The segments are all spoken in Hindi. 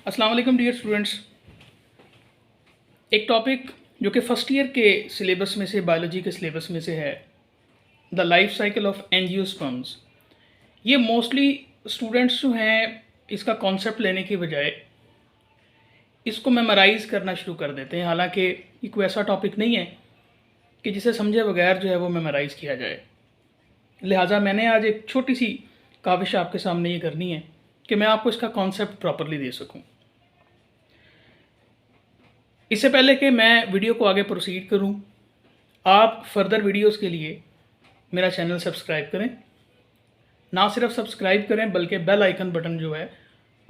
अस्सलाम वालेकुम डियर स्टूडेंट्स। एक टॉपिक जो कि फ़र्स्ट ईयर के सिलेबस में से, बायोलॉजी के सिलेबस में से है, the life cycle of angiosperms. ये मोस्टली स्टूडेंट्स जो हैं इसका कॉन्सेप्ट लेने के बजाय इसको मेमोराइज़ करना शुरू कर देते हैं। हालांकि ये कोई ऐसा टॉपिक नहीं है कि जिसे समझे बगैर जो है वो मेमोराइज़ किया जाए। लिहाजा मैंने आज एक छोटी सी काविश आपके सामने ये करनी है कि मैं आपको इसका कॉन्सेप्ट प्रॉपरली दे सकूं। इससे पहले कि मैं वीडियो को आगे प्रोसीड करूं, आप फर्दर वीडियोस के लिए मेरा चैनल सब्सक्राइब करें। ना सिर्फ सब्सक्राइब करें बल्कि बेल आइकन बटन जो है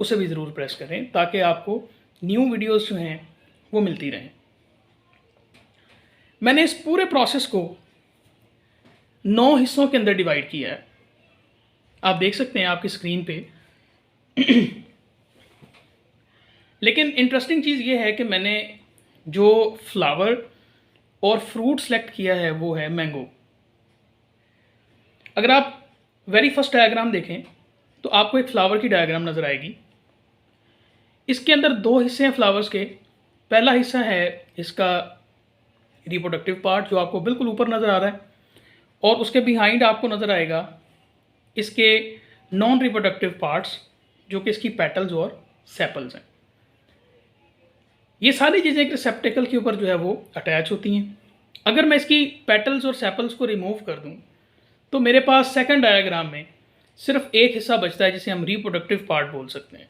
उसे भी ज़रूर प्रेस करें ताकि आपको न्यू वीडियोस जो हैं वो मिलती रहें। मैंने इस पूरे प्रोसेस को 9 हिस्सों के अंदर डिवाइड किया है। आप देख सकते हैं आपकी स्क्रीन पे। लेकिन इंटरेस्टिंग चीज़ ये है कि मैंने जो फ्लावर और फ्रूट सेलेक्ट किया है वो है मैंगो। अगर आप वेरी फर्स्ट डायग्राम देखें तो आपको एक फ्लावर की डायग्राम नज़र आएगी। इसके अंदर 2 हिस्से हैं फ्लावर्स के। पहला हिस्सा है इसका रिप्रोडक्टिव पार्ट जो आपको बिल्कुल ऊपर नज़र आ रहा है, और उसके बिहाइंड आपको नज़र आएगा इसके नॉन रिप्रोडक्टिव पार्ट्स जो कि इसकी पेटल्स और सेपल्स हैं। ये सारी चीज़ें एक रिसेप्टेकल के ऊपर जो है वो अटैच होती हैं। अगर मैं इसकी पेटल्स और सेपल्स को रिमूव कर दूं तो मेरे पास सेकंड डायग्राम में सिर्फ एक हिस्सा बचता है जिसे हम रिप्रोडक्टिव पार्ट बोल सकते हैं।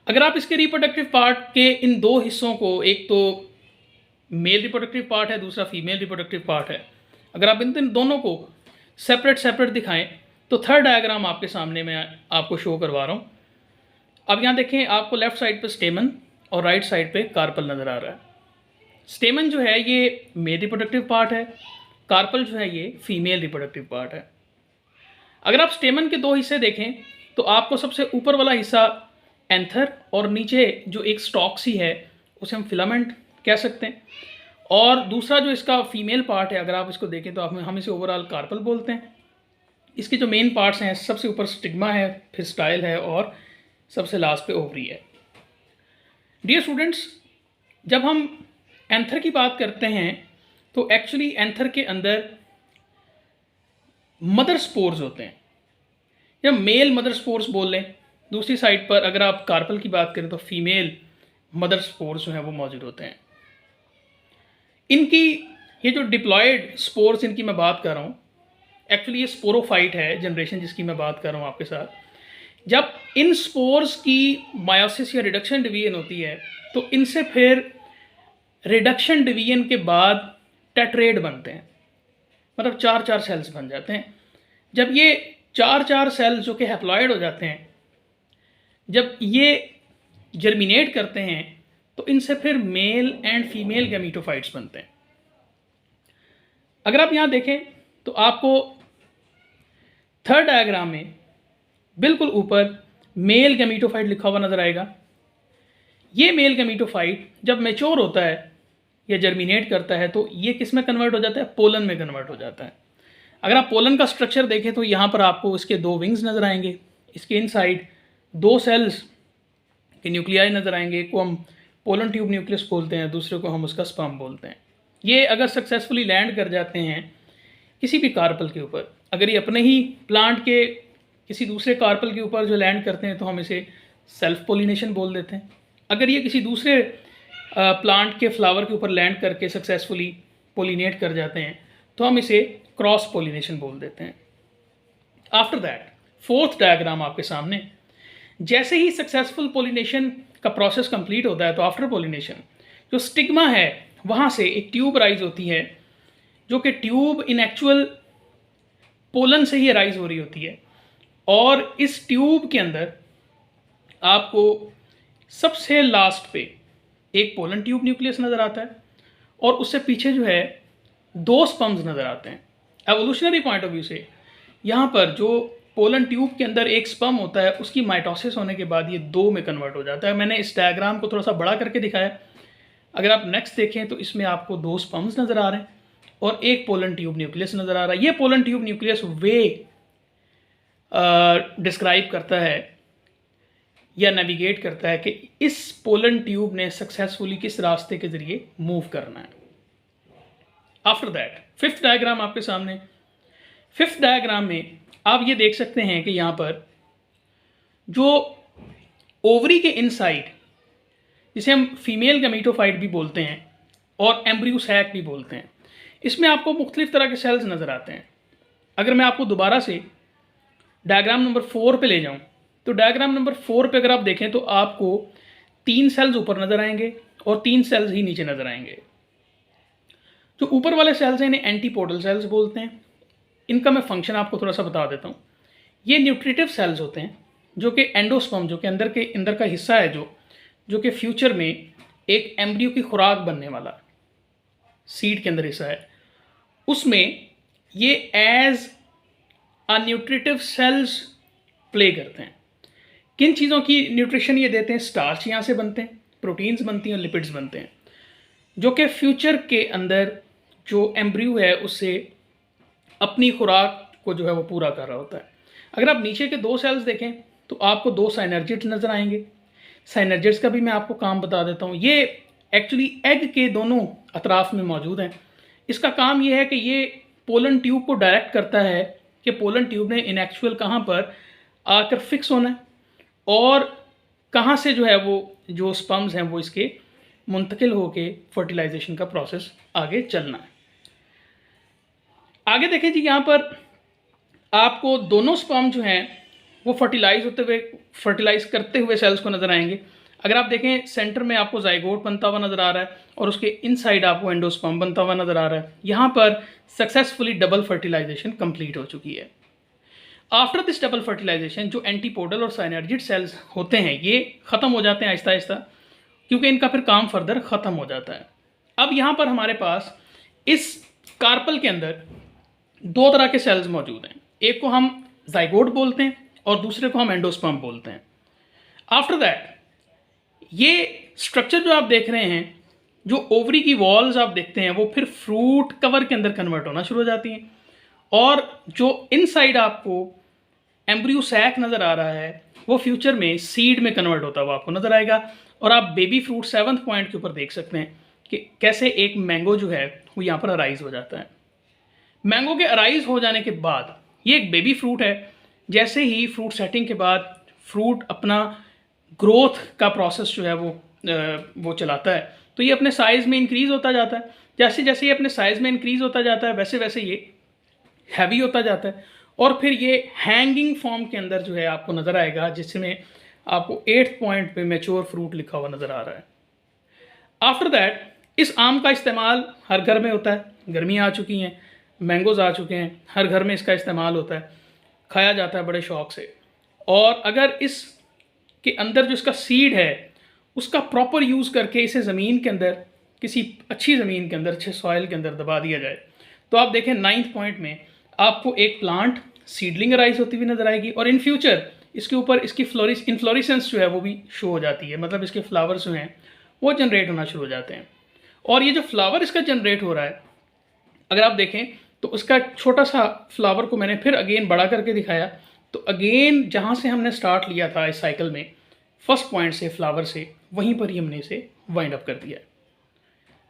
अगर आप इसके रिप्रोडक्टिव पार्ट के इन 2 हिस्सों को, एक तो मेल रिप्रोडक्टिव पार्ट है, दूसरा फीमेल रिप्रोडक्टिव पार्ट है, अगर आप इन दोनों को सेपरेट दिखाएं तो थर्ड डायग्राम आपके सामने मैं आपको शो करवा रहा हूँ। अब यहाँ देखें, आपको लेफ्ट साइड पे स्टेमन और राइट साइड पे कार्पल नज़र आ रहा है। स्टेमन जो है ये मेल रिप्रोडक्टिव पार्ट है, कार्पल जो है ये फीमेल रिप्रोडक्टिव पार्ट है। अगर आप स्टेमन के 2 हिस्से देखें तो आपको सबसे ऊपर वाला हिस्सा एंथर और नीचे जो एक स्टॉक सी है उसे हम फिलामेंट कह सकते हैं, और दूसरा जो इसका फीमेल पार्ट है अगर आप इसको देखें तो हम इसे ओवरऑल कार्पल बोलते हैं। इसके जो मेन पार्ट्स हैं, सबसे ऊपर स्टिग्मा है, फिर स्टाइल है और सबसे लास्ट पे ओवरी है। डियर स्टूडेंट्स, जब हम एंथर की बात करते हैं तो एक्चुअली एंथर के अंदर मदर स्पोर्स होते हैं, या मेल मदर स्पोर्स बोल लें। दूसरी साइड पर अगर आप कार्पल की बात करें तो फीमेल मदर स्पोर्स जो हैं वो मौजूद होते हैं। इनकी ये जो डिप्लॉयड स्पोर्स इनकी मैं बात कर रहा हूँ, एक्चुअली ये स्पोरोफाइट है जनरेशन जिसकी मैं बात कर रहा हूँ आपके साथ। जब इन स्पोर्स की मायोसिस या रिडक्शन डिवीजन होती है तो इनसे फिर रिडक्शन डिवीजन के बाद टेट्रेड बनते हैं, मतलब 4-4 सेल्स बन जाते हैं। जब ये 4-4 सेल्स जो कि हैप्लॉइड हो जाते हैं, जब ये जर्मिनेट करते हैं तो इनसे फिर मेल एंड फीमेल गैमीटोफाइट्स बनते हैं। अगर आप यहाँ देखें तो आपको थर्ड डायग्राम में बिल्कुल ऊपर मेल गैमीटोफाइट लिखा हुआ नजर आएगा। ये मेल गैमीटोफाइट जब मैच्योर होता है या जर्मिनेट करता है तो ये किस में कन्वर्ट हो जाता है? पोलन में कन्वर्ट हो जाता है। अगर आप पोलन का स्ट्रक्चर देखें तो यहाँ पर आपको इसके 2 विंग्स नजर आएंगे, इसके इनसाइड 2 सेल्स के न्यूक्लियाई नजर आएंगे। एक को हम पोलन ट्यूब न्यूक्लियस बोलते हैं, दूसरे को हम उसका स्पर्म बोलते हैं। ये अगर सक्सेसफुली लैंड कर जाते हैं किसी भी कार्पल के ऊपर, अगर ये अपने ही प्लांट के किसी दूसरे कार्पल के ऊपर जो लैंड करते हैं तो हम इसे सेल्फ पोलिनेशन बोल देते हैं। अगर ये किसी दूसरे प्लांट के फ्लावर के ऊपर लैंड करके सक्सेसफुली पोलिनेट कर जाते हैं तो हम इसे क्रॉस पोलिनेशन बोल देते हैं। आफ्टर दैट फोर्थ डायग्राम आपके सामने, जैसे ही सक्सेसफुल पोलिनेशन का प्रोसेस कंप्लीट होता है तो आफ्टर पोलिनेशन जो स्टिग्मा है वहाँ से एक ट्यूब राइज होती है, जो कि ट्यूब इन एक्चुअल पोलन से ही राइज हो रही होती है, और इस ट्यूब के अंदर आपको सबसे लास्ट पे एक पोलन ट्यूब न्यूक्लियस नज़र आता है और उससे पीछे जो है 2 स्पर्म्स नज़र आते हैं। एवोल्यूशनरी पॉइंट ऑफ व्यू से यहाँ पर जो पोलन ट्यूब के अंदर एक स्पर्म होता है उसकी माइटोसिस होने के बाद ये 2 में कन्वर्ट हो जाता है। मैंने इस डायग्राम को थोड़ा सा बड़ा करके दिखाया। अगर आप नेक्स्ट देखें तो इसमें आपको 2 स्पर्म्स नज़र आ रहे हैं और एक पोलन ट्यूब न्यूक्लियस नज़र आ रहा है। ये पोलन ट्यूब न्यूक्लियस वे डिस्क्राइब करता है या नेविगेट करता है कि इस पोलन ट्यूब ने सक्सेसफुली किस रास्ते के ज़रिए मूव करना है। आफ्टर दैट फिफ्थ डायग्राम आपके सामने। फिफ्थ डायग्राम में आप ये देख सकते हैं कि यहाँ पर जो ओवरी के इनसाइड, जिसे हम फीमेल गमीटोफाइट भी बोलते हैं और एम्ब्रियो सैक भी बोलते हैं, इसमें आपको मुख्तलिफ तरह के सेल्स नज़र आते हैं। अगर मैं आपको दोबारा से डायग्राम नंबर 4 पे ले जाऊं, तो डायग्राम नंबर 4 पे अगर आप देखें तो आपको 3 सेल्स ऊपर नज़र आएंगे और 3 सेल्स ही नीचे नज़र आएंगे। जो ऊपर वाले सेल्स हैं इन्हें एंटीपोडल सेल्स बोलते हैं। इनका मैं फंक्शन आपको थोड़ा सा बता देता हूँ। ये न्यूट्रिटिव सेल्स होते हैं जो कि एंडोस्पर्म, जो कि अंदर का हिस्सा है, जो कि फ्यूचर में एक एम्ब्रियो की खुराक बनने वाला सीड के अंदर हिस्सा है, उसमें ये as a nutritive cells play करते हैं। किन चीज़ों की न्यूट्रिशन ये देते हैं? स्टार्च यहाँ से बनते हैं, प्रोटीन्स बनती हैं और लिपिड्स बनते हैं, जो कि फ्यूचर के अंदर जो एम्ब्रियो है उससे अपनी खुराक को जो है वो पूरा कर रहा होता है। अगर आप नीचे के 2 सेल्स देखें तो आपको 2 साइनर्जिड्स नज़र आएंगे। साइनर्जिड्स का भी मैं आपको काम बता देता हूँ। ये एक्चुअली एग के दोनों अतराफ में मौजूद हैं। इसका काम ये है कि ये पोलन ट्यूब को डायरेक्ट करता है कि पोलन ट्यूब ने इन एक्चुअल कहाँ पर आकर फिक्स होना है और कहाँ से जो है वो जो स्पर्म्स हैं वो इसके मुंतकिल होके फर्टिलाइजेशन का प्रोसेस आगे चलना है। आगे देखें जी, यहाँ पर आपको दोनों स्पर्म जो हैं वो फर्टिलाइज करते हुए सेल्स को नज़र आएंगे। अगर आप देखें सेंटर में आपको जाइगोट बनता हुआ नज़र आ रहा है और उसके इनसाइड आपको एंडोस्पर्म बनता हुआ नज़र आ रहा है। यहाँ पर सक्सेसफुली डबल फर्टिलाइजेशन कंप्लीट हो चुकी है। आफ्टर दिस डबल फर्टिलाइजेशन जो एंटीपोडल और साइनर्जिड सेल्स होते हैं ये ख़त्म हो जाते हैं आहिस्ता आहिस्ता, क्योंकि इनका फिर काम फर्दर ख़त्म हो जाता है। अब यहाँ पर हमारे पास इस कार्पल के अंदर 2 तरह के सेल्स मौजूद हैं। एक को हम जाइगोट बोलते हैं और दूसरे को हम एंडोस्पर्म बोलते हैं। आफ्टर दैट ये स्ट्रक्चर जो आप देख रहे हैं, जो ओवरी की वॉल्स आप देखते हैं, वो फिर फ्रूट कवर के अंदर कन्वर्ट होना शुरू हो जाती हैं और जो इनसाइड आपको एम्ब्रियो सैक नज़र आ रहा है वो फ्यूचर में सीड में कन्वर्ट होता हुआ आपको नज़र आएगा। और आप बेबी फ्रूट 7th पॉइंट के ऊपर देख सकते हैं कि कैसे एक मैंगो जो है वो यहाँ पर अराइज हो जाता है। मैंगो के अराइज हो जाने के बाद ये एक बेबी फ्रूट है। जैसे ही फ्रूट सेटिंग के बाद फ्रूट अपना ग्रोथ का प्रोसेस जो है वो चलाता है, तो ये अपने साइज़ में इंक्रीज़ होता जाता है। जैसे जैसे ये अपने साइज़ में इंक्रीज़ होता जाता है वैसे वैसे ये हैवी होता जाता है और फिर ये हैंगिंग फॉर्म के अंदर जो है आपको नज़र आएगा, जिसमें आपको 8th पॉइंट पे मैच्योर फ्रूट लिखा हुआ नज़र आ रहा है। आफ्टर दैट इस आम का इस्तेमाल हर घर में होता है। गर्मियाँ आ चुकी हैं, मैंगोज़ आ चुके हैं, हर घर में इसका इस्तेमाल होता है, खाया जाता है बड़े शौक़ से। और अगर इस के अंदर जो इसका सीड है उसका प्रॉपर यूज़ करके इसे ज़मीन के अंदर, किसी अच्छी ज़मीन के अंदर, अच्छे सॉइल के अंदर दबा दिया जाए, तो आप देखें 9th पॉइंट में आपको एक प्लांट सीडलिंग राइज होती हुई नज़र आएगी और इन फ्यूचर इसके ऊपर इसकी इन्फ्लोरेसेंस जो है वो भी शो हो जाती है। मतलब इसके फ्लावर्स जो हैं वो जनरेट होना शुरू हो जाते हैं। और ये जो फ्लावर इसका जनरेट हो रहा है, अगर आप देखें तो उसका छोटा सा फ्लावर को मैंने फिर अगेन बड़ा करके दिखाया, तो अगेन जहाँ से हमने स्टार्ट लिया था इस साइकिल में, फर्स्ट पॉइंट से फ्लावर से, वहीं पर ही हमने इसे वाइंड अप कर दिया है।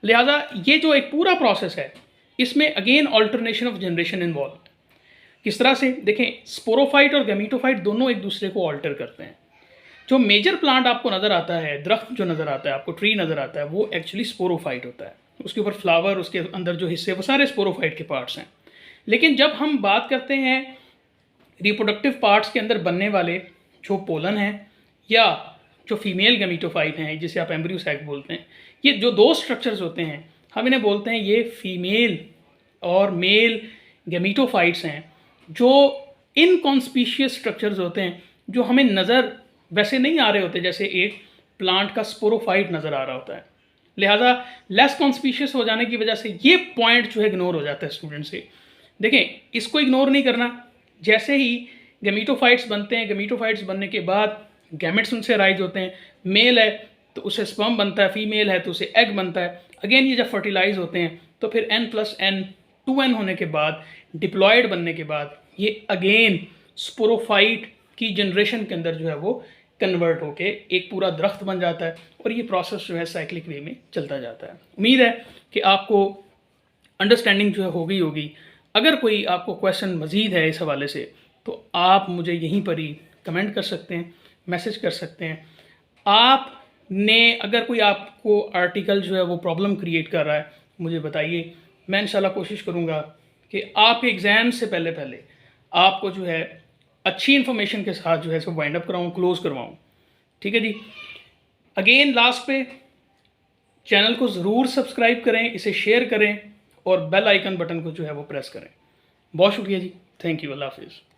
लिहाजा ये जो एक पूरा प्रोसेस है इसमें again alternation of generation involve है। किस तरह से देखें, स्पोरोफाइट और गैमीटोफाइट दोनों एक दूसरे को ऑल्टर करते हैं। जो मेजर प्लांट आपको नज़र आता है, दरख्त जो नज़र आता है आपको, ट्री नज़र आता है, वो एक्चुअली स्पोरोफाइट होता है। उसके ऊपर फ्लावर, उसके अंदर जो हिस्से, वो सारे स्पोरोफाइट के पार्ट्स हैं। लेकिन जब हम बात करते हैं रिप्रोडक्टिव पार्ट्स के अंदर बनने वाले जो पोलन हैं या जो फीमेल गैमीटोफाइट हैं, जिसे आप एम्ब्रियो सैक बोलते हैं, ये जो 2 स्ट्रक्चर्स होते हैं हम इन्हें बोलते हैं ये फीमेल और मेल गैमीटोफाइट्स हैं, जो इनकॉन्स्पीशियस स्ट्रक्चर्स होते हैं, जो हमें नज़र वैसे नहीं आ रहे होते, जैसे एक प्लांट का स्पोरोफाइट नज़र आ रहा होता है। लिहाजा लेस कॉन्स्पीशियस हो जाने की वजह से ये पॉइंट जो है इग्नोर हो जाता है स्टूडेंट से। देखें, इसको इग्नोर नहीं करना। जैसे ही गैमीटोफाइट्स बनते हैं, गैमीटोफाइट्स बनने के बाद गैमेट्स उनसे राइज होते हैं। मेल है तो उसे स्पर्म बनता है, फीमेल है तो उसे एग बनता है। अगेन ये जब फर्टिलाइज होते हैं तो फिर n+n 2n होने के बाद, डिप्लॉयड बनने के बाद, ये अगेन स्पोरोफाइट की जनरेशन के अंदर जो है वो कन्वर्ट होके एक पूरा दरख्त बन जाता है और ये प्रोसेस जो है साइक्लिक वे में चलता जाता है। उम्मीद है कि आपको अंडरस्टैंडिंग जो है हो गई होगी। अगर कोई आपको क्वेश्चन मज़ीद है इस हवाले से तो आप मुझे यहीं पर ही कमेंट कर सकते हैं, मैसेज कर सकते हैं। आपने अगर कोई आपको आर्टिकल जो है वो प्रॉब्लम क्रिएट कर रहा है मुझे बताइए, मैं इंशाल्लाह कोशिश करूँगा कि आपके एग्ज़ाम से पहले पहले आपको जो है अच्छी इन्फॉर्मेशन के साथ जो है इसको वाइंड अप कराऊँ, क्लोज़ करवाऊँ। ठीक है जी। अगेन लास्ट पे चैनल को ज़रूर सब्सक्राइब करें, इसे शेयर करें और बेल आइकन बटन को जो है वो प्रेस करें। बहुत शुक्रिया जी। Thank you. अल्लाह हाफिज़।